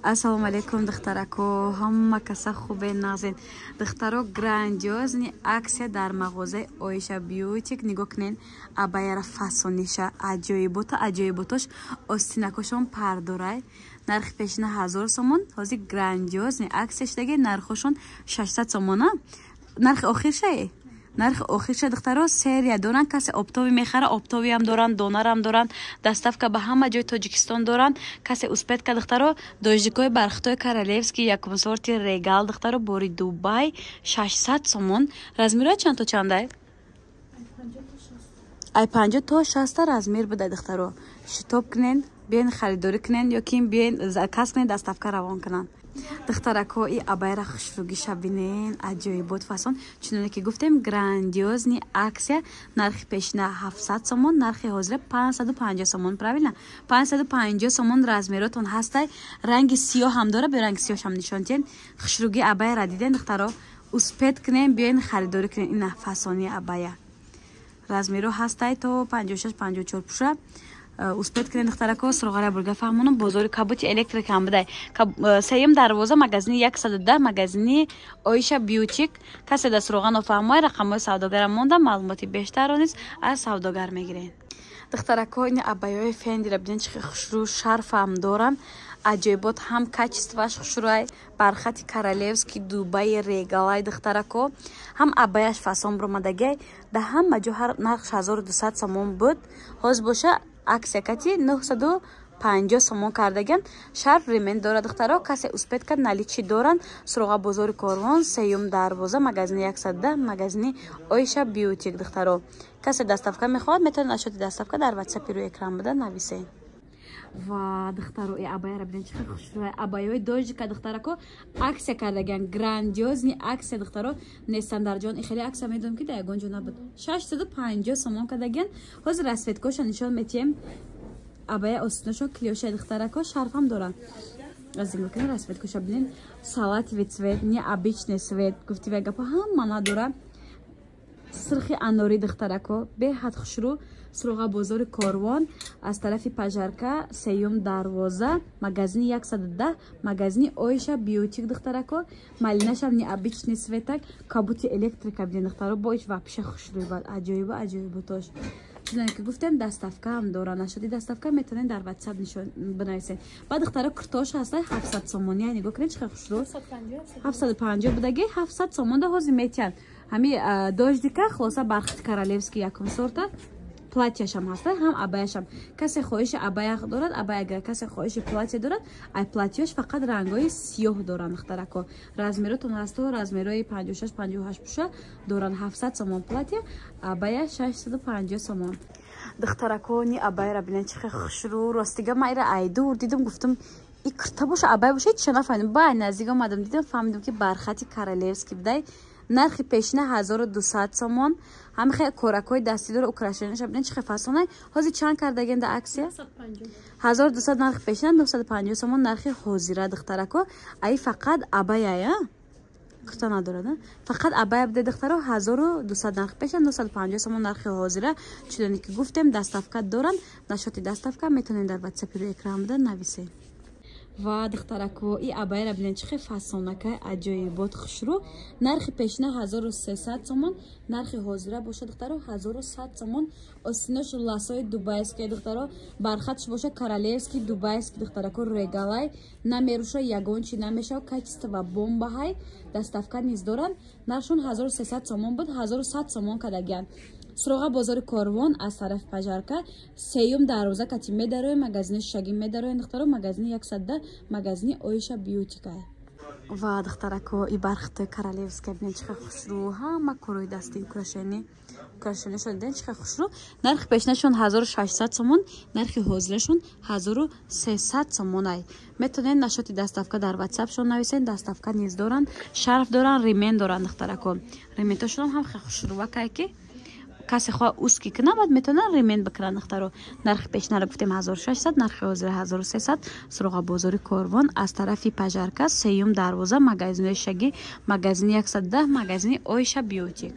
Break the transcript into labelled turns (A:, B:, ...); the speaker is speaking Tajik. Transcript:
A: ассалому алейкум духтарако, ҳама каса хубе назин. Духтаро грандиозни аксия дар мағозаи Оиша Бьютик нигоҳ кунен. Абаяра фасониша аҷоиботош остинакошон пардорай. Нархи пешина 1000 сомон. Ҳозир грандиозни аксия шудаги нархошон 600 сомона. Нархи охиршае. Нархи охирша духтаро серия доран, касе оптови мехара, оптови ҳам доран, донар ҳам доран, доставка ба ҳама ҷои Тоҷикистон доран. Касе успетка духтаро дождикои бархтои Королевский якум сорти регал духтаро бори Дубай 600 сомон. Размира чанд то чандай? Ай 50 то 60 размир буде духтаро. Шитоб кунен, биен харидорӣ кунен ёки биен заказ кунен, доставка равон кунан. Духтарако и абайра хушругиша бинен аҷоибот фасон. Чуноне ки гуфтем грандиозни аксия. Нархи пешина 700 сомон, нархи ҳозира 550 сомон. Правильно? 550 сомон размеротон ҳастай. Ранги сиёҳ ҳам дора, бе ранги сиёҳ ҳам нишон тен. Хушруги абайра диден духтаро. Успет кунен, биен харидорӣ кунен ина фасони абая. Размеро ҳастай то 56-54 пуша. Успет кунен духтарако сроғара бурга фаҳмонам бозори кабути электрик ҳам будай. Сеюм дарвоза магазини 110 магазини Оиша Бьютик. Касе да сроға нофаҳмои рақамҳои савдогара монда, маълумоти бештарро низ аз савдогар мегирен. Духтарако ин абаёи фендира биден чӣ хушрӯ шарф ҳам доран. Аҷоибот ҳам качестваш хушрӯай бархати Королевский Дубай регалай духтарако. Ҳам абаяш фасон бромадагай. Да ҳама ҷо ҳар нархш 1200 сомон буд. Ҳозир боша аксия кати 950 сомон кардаган. Шарф ремен дора духтаро. Касе успет кад наличи доран. Сроға бозори Корвон, сеюм дарвоза, магазини 110, магазини Оиша Бьютик духтаро. Касе доставка мехоҳад, метавонад нашоти доставка дар WhatsApp рӯи экран буда нависен. Ва духтаро и абаяра биден чӣ хушрӯй абаёи дождика духтарако аксия кардаган. Грандиозни аксия духтаро нестандарҷон. И хеле аксия медонам ки да ягон ҷо набуд. 650 сомон кардаган. Ҳозир расветкоша нишон метиҳем. Абая остиношо клиёша духтарако шарфам доран. Аз ин гукин расветкоша бинен салатовый цвет, не обычный цвет. Гуфтива гапа ҳама надора. Сирхи анори духтарако беҳад хушрӯ. Сроға бозори Корвон, аз тарафи пажарка, сеюм дарвоза, магазини 110, магазини Оиша Бьютик духтарако. Малинашам необычный светак, кабути электрика биден духтаро боиш вапша хушрӯй бад. Аҷоиботош. Чуноне ки гуфтем доставка ҳам дора. Нашоди доставка метавонен дар WhatsApp нишон бинависен. Баъд духтаро куртош ҳастай 700 сомони. Нигоҳ кунед чӣ хушрӯ. 750 будаги 700 сомонда ҳозир метиҳанд. Ҳами дождика хулоса бархати Королевский якум сорта. Платьяшам ҳастай, ҳам абаяшам. Касе хоҳиши абая дорад, абая агар касе хоҳиши платья дорад, ай платьяш фақат рангои сиёҳ доран духтарако. Размеротон ҳасто, размерои 56-58 пуша доран. 700 сомон платья, абая 650 сомон. Духтарако ни абаяра бинен чӣ хушрӯ. Ростига ма ира айдур дидам, гуфтам и курта боша абая боша чӣ нафаҳмидам. Бай наздик омадам дидам, фаҳмидам ки бархати Королевский будай. Нархи пешина 1200 сомон. Ҳамихе коракои дастӣ дора украшенияша бинен чӣ фасонай. Ҳозир чанд кардаген да аксия? 1200 нархи пешина, 950 сомон нархи ҳозира духтарако. Ай фақат абая курта надорад. Фақат абая буде духтаро 1200 нархи пешина, 950 сомон нархи ҳозира. Чуноне ки гуфтем доставка доран. Нашоти доставка метавонед дар WhatsApp рӯи экран буда нависед. Ва духтарако и абайра бинен чӣ фасонакай аҷоибот хушрӯ. Нархи пешина 1300 сомон, нархи ҳозира боша духтаро 1100 сомон. Остинош ласои дубайский духтаро, бархатш боша Королевский дубайский духтарако регалай. Намеруша ягончи намеша качество бомбаҳай. Доставка низ доран. Нархшон 1300 сомон буд, 1100 сомон кадаган. Сроға бозори Корвон аз тарафи пажарка, сеюм дарвоза кати медарои магазини шаги медарои духтаро, магазини 110, магазини Оиша Бьютик. Ва духтарако и бархтои Королевский бинен чӣ хушрӯ. Ҳама корои дастӣ украшенияшон диден чӣ хушрӯ. Нархи пешинашон 1600 сомон, нархи ҳозирашон 1300 сомон. Ай метавонед нашоти доставка дар WhatsAppшон нависен. Доставка низ доран, шарф доран, ремен доран духтарако. Реметошон ҳам хушрӯва кайки касе хоҳ уски кунад метавонад ремен бикунад духтаро. Нархи пешнаро гуфтем 1600, нархи ҳозира 1300. Сроға бозори Корвон, аз тарафи пажарка, сеюм дарвоза, магазини шаги, магазини 110, магазини Оиша Бьютик.